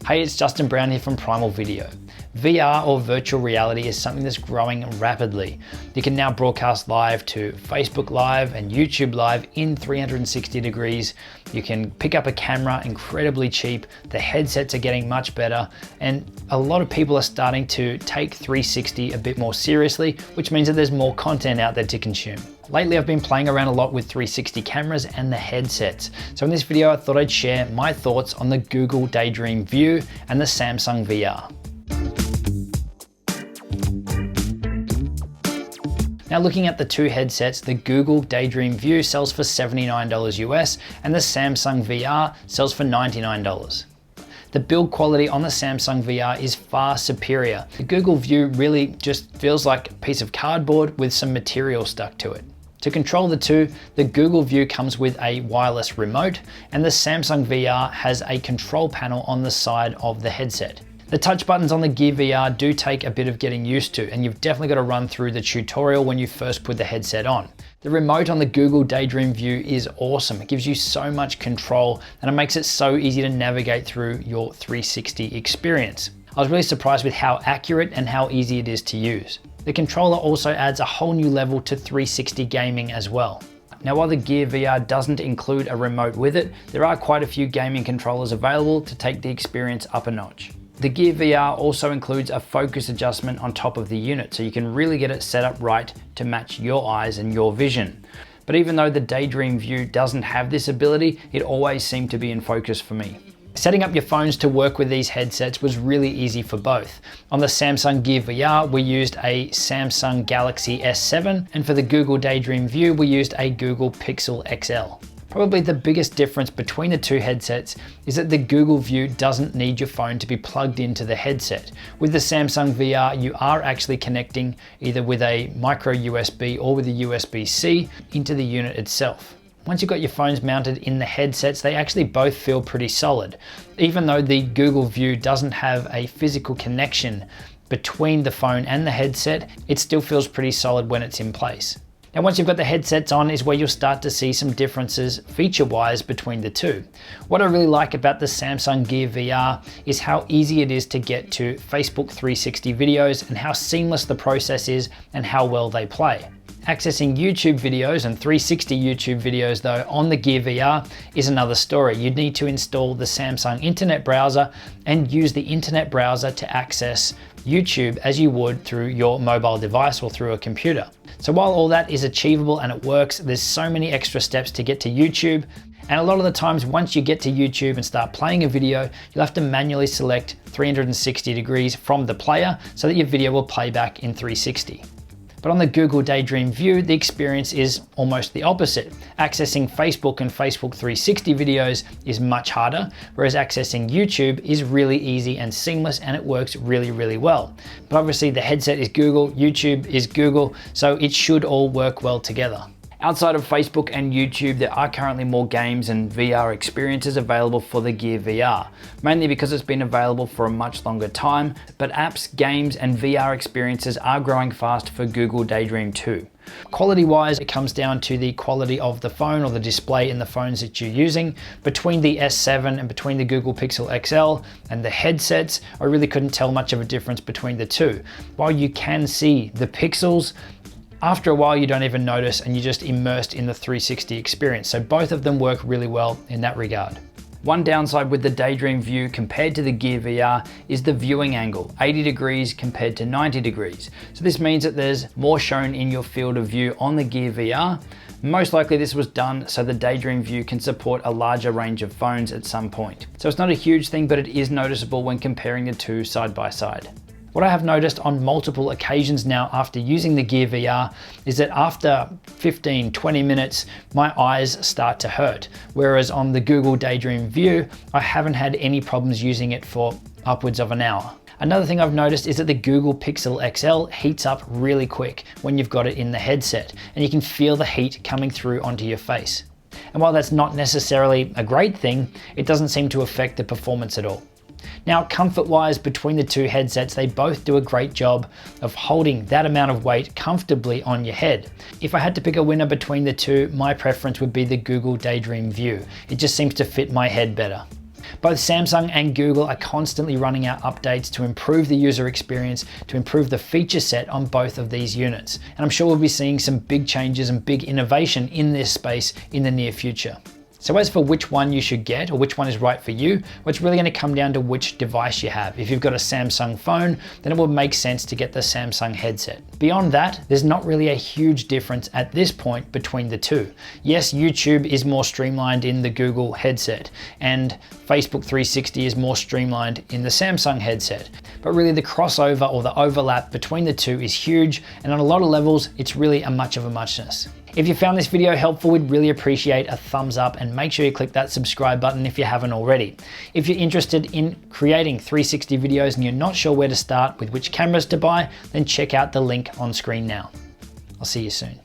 Hey, it's Justin Brown here from Primal Video. VR or virtual reality is something that's growing rapidly. You can now broadcast live to Facebook Live and YouTube Live in 360 degrees. You can pick up a camera incredibly cheap. The headsets are getting much better, and a lot of people are starting to take 360 a bit more seriously, which means that there's more content out there to consume. Lately, I've been playing around a lot with 360 cameras and the headsets. So in this video, I thought I'd share my thoughts on the Google Daydream View and the Samsung VR. Now looking at the two headsets, the Google Daydream View sells for $79 US and the Samsung VR sells for $99. The build quality on the Samsung VR is far superior. The Google View really just feels like a piece of cardboard with some material stuck to it. To control the two, the Google View comes with a wireless remote and the Samsung VR has a control panel on the side of the headset. The touch buttons on the Gear VR do take a bit of getting used to, and you've definitely got to run through the tutorial when you first put the headset on. The remote on the Google Daydream View is awesome. It gives you so much control and it makes it so easy to navigate through your 360 experience. I was really surprised with how accurate and how easy it is to use. The controller also adds a whole new level to 360 gaming as well. Now, while the Gear VR doesn't include a remote with it, there are quite a few gaming controllers available to take the experience up a notch. The Gear VR also includes a focus adjustment on top of the unit, so you can really get it set up right to match your eyes and your vision. But even though the Daydream View doesn't have this ability, it always seemed to be in focus for me. Setting up your phones to work with these headsets was really easy for both. On the Samsung Gear VR, we used a Samsung Galaxy S7, and for the Google Daydream View, we used a Google Pixel XL. Probably the biggest difference between the two headsets is that the Google View doesn't need your phone to be plugged into the headset. With the Samsung VR, you are actually connecting either with a micro USB or with a USB-C into the unit itself. Once you've got your phones mounted in the headsets, they actually both feel pretty solid. Even though the Google View doesn't have a physical connection between the phone and the headset, it still feels pretty solid when it's in place. Now, once you've got the headsets on is where you'll start to see some differences feature-wise between the two. What I really like about the Samsung Gear VR is how easy it is to get to Facebook 360 videos and how seamless the process is and how well they play. Accessing YouTube videos and 360 YouTube videos though on the Gear VR is another story. You'd need to install the Samsung internet browser and use the internet browser to access YouTube as you would through your mobile device or through a computer. So while all that is achievable and it works, there's so many extra steps to get to YouTube. And a lot of the times, once you get to YouTube and start playing a video, you'll have to manually select 360 degrees from the player so that your video will play back in 360. But on the Google Daydream View, the experience is almost the opposite. Accessing Facebook and Facebook 360 videos is much harder, whereas accessing YouTube is really easy and seamless and it works really, really well. But obviously the headset is Google, YouTube is Google, so it should all work well together. Outside of Facebook and YouTube, there are currently more games and VR experiences available for the Gear VR, mainly because it's been available for a much longer time, but apps, games, and VR experiences are growing fast for Google Daydream too. Quality-wise, it comes down to the quality of the phone or the display in the phones that you're using. Between the S7 and between the Google Pixel XL and the headsets, I really couldn't tell much of a difference between the two. While you can see the pixels, after a while you don't even notice and you're just immersed in the 360 experience. So both of them work really well in that regard. One downside with the Daydream View compared to the Gear VR is the viewing angle, 80 degrees compared to 90 degrees. So this means that there's more shown in your field of view on the Gear VR. Most likely this was done so the Daydream View can support a larger range of phones at some point. So it's not a huge thing, but it is noticeable when comparing the two side by side. What I have noticed on multiple occasions now after using the Gear VR is that after 15-20 minutes, my eyes start to hurt. Whereas on the Google Daydream View, I haven't had any problems using it for upwards of an hour. Another thing I've noticed is that the Google Pixel XL heats up really quick when you've got it in the headset, and you can feel the heat coming through onto your face. And while that's not necessarily a great thing, it doesn't seem to affect the performance at all. Now, comfort-wise, between the two headsets, they both do a great job of holding that amount of weight comfortably on your head. If I had to pick a winner between the two, my preference would be the Google Daydream View. It just seems to fit my head better. Both Samsung and Google are constantly running out updates to improve the user experience, to improve the feature set on both of these units. And I'm sure we'll be seeing some big changes and big innovation in this space in the near future. So as for which one you should get or which one is right for you, well, it's really going to come down to which device you have. If you've got a Samsung phone, then it will make sense to get the Samsung headset. Beyond that, there's not really a huge difference at this point between the two. Yes, YouTube is more streamlined in the Google headset, and Facebook 360 is more streamlined in the Samsung headset. But really the crossover or the overlap between the two is huge, and on a lot of levels, it's really a much of a muchness. If you found this video helpful, we'd really appreciate a thumbs up, and make sure you click that subscribe button if you haven't already. If you're interested in creating 360 videos and you're not sure where to start with which cameras to buy, then check out the link on screen now. I'll see you soon.